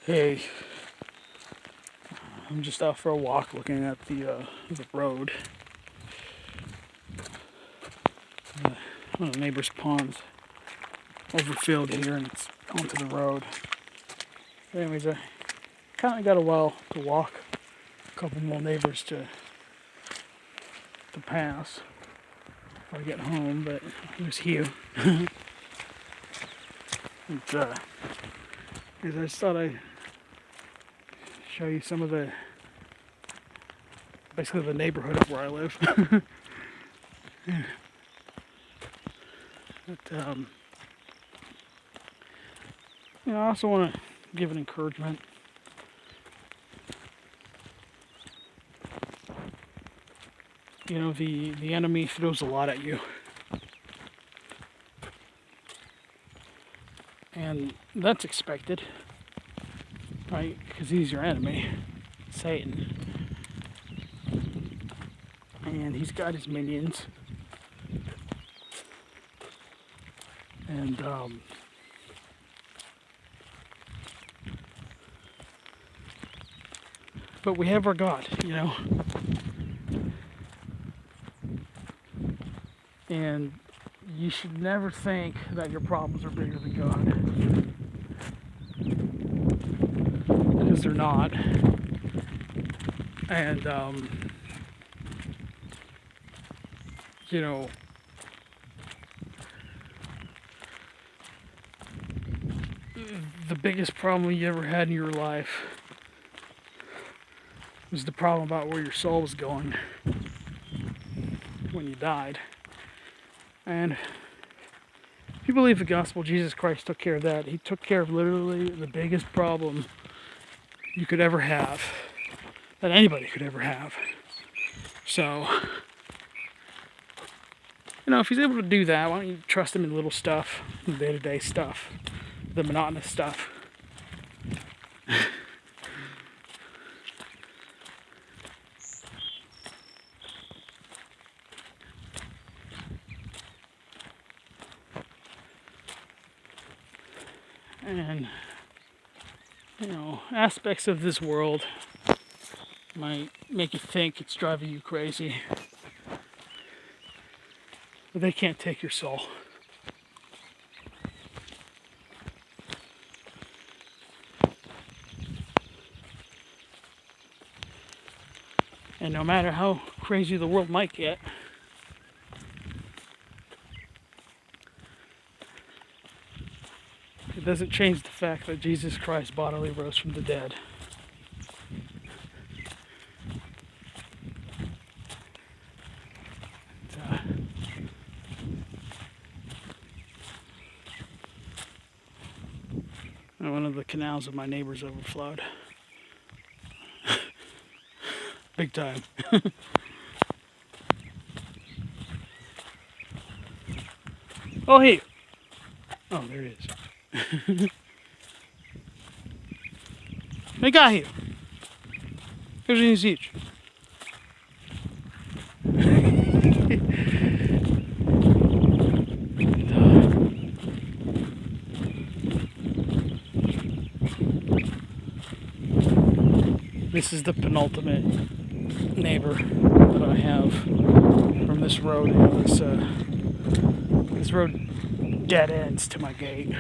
Hey, I'm just out for a walk looking at the road. One of the neighbor's ponds overfilled here and it's onto the road. Anyways, I kind of got a while to walk. A couple more neighbors to pass before I get home, but there's Hugh. And, I just thought I'd show you some of basically the neighborhood of where I live. But, I also want to give an encouragement. The enemy throws a lot at you. And that's expected, right? Because he's your enemy, Satan. And he's got his minions. And, but we have our God, And you should never think that your problems are bigger than God. Because they're not. And, the biggest problem you ever had in your life was the problem about where your soul was going when you died. And if you believe the gospel, Jesus Christ took care of that. He took care of literally the biggest problem you could ever have, that anybody could ever have. So, if he's able to do that, why don't you trust him in little stuff, the day-to-day stuff, the monotonous stuff. And, aspects of this world might make you think it's driving you crazy. But they can't take your soul. And no matter how crazy the world might get, it doesn't change the fact that Jesus Christ bodily rose from the dead. And one of the canals of my neighbors overflowed. Big time. Oh, hey. Oh, there it is. Vem cá, Rio. Que eu já existe. This is the penultimate neighbor that I have from this road. This road dead ends to my gate.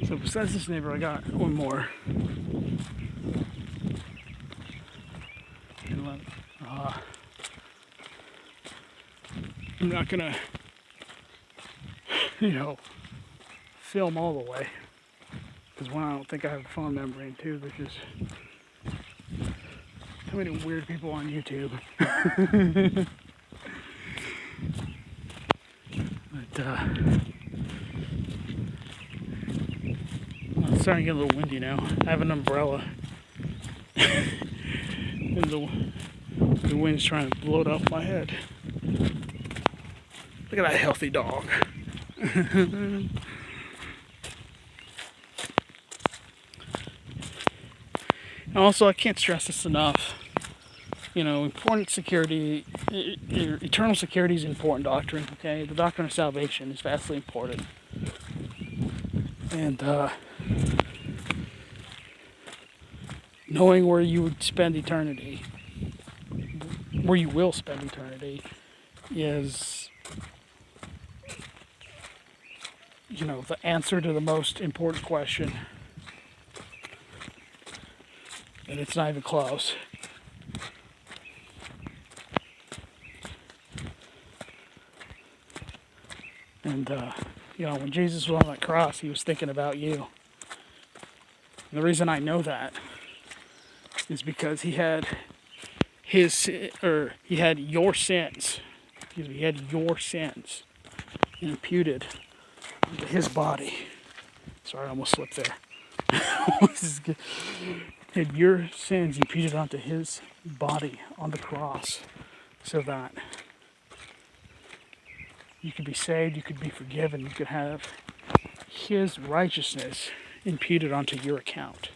So besides this neighbor, I got one more. I'm not gonna, film all the way. Because one, I don't think I have a phone membrane. Two, there's just too many weird people on YouTube. But, well, it's starting to get a little windy now. I have an umbrella. And the wind's trying to blow it off my head. Look at that healthy dog. Also, I can't stress this enough. important security, eternal security is important doctrine, okay? The doctrine of salvation is vastly important. And knowing where you would spend eternity, where you will spend eternity, is, the answer to the most important question. And it's not even close. And, when Jesus was on that cross, he was thinking about you. And the reason I know that is because he had your sins. He had your sins imputed into his body. Sorry, I almost slipped there. This is good. Had your sins imputed onto his body on the cross, so that you could be saved, you could be forgiven, you could have his righteousness imputed onto your account.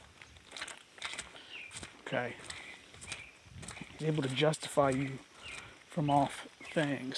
Okay? He's able to justify you from all things.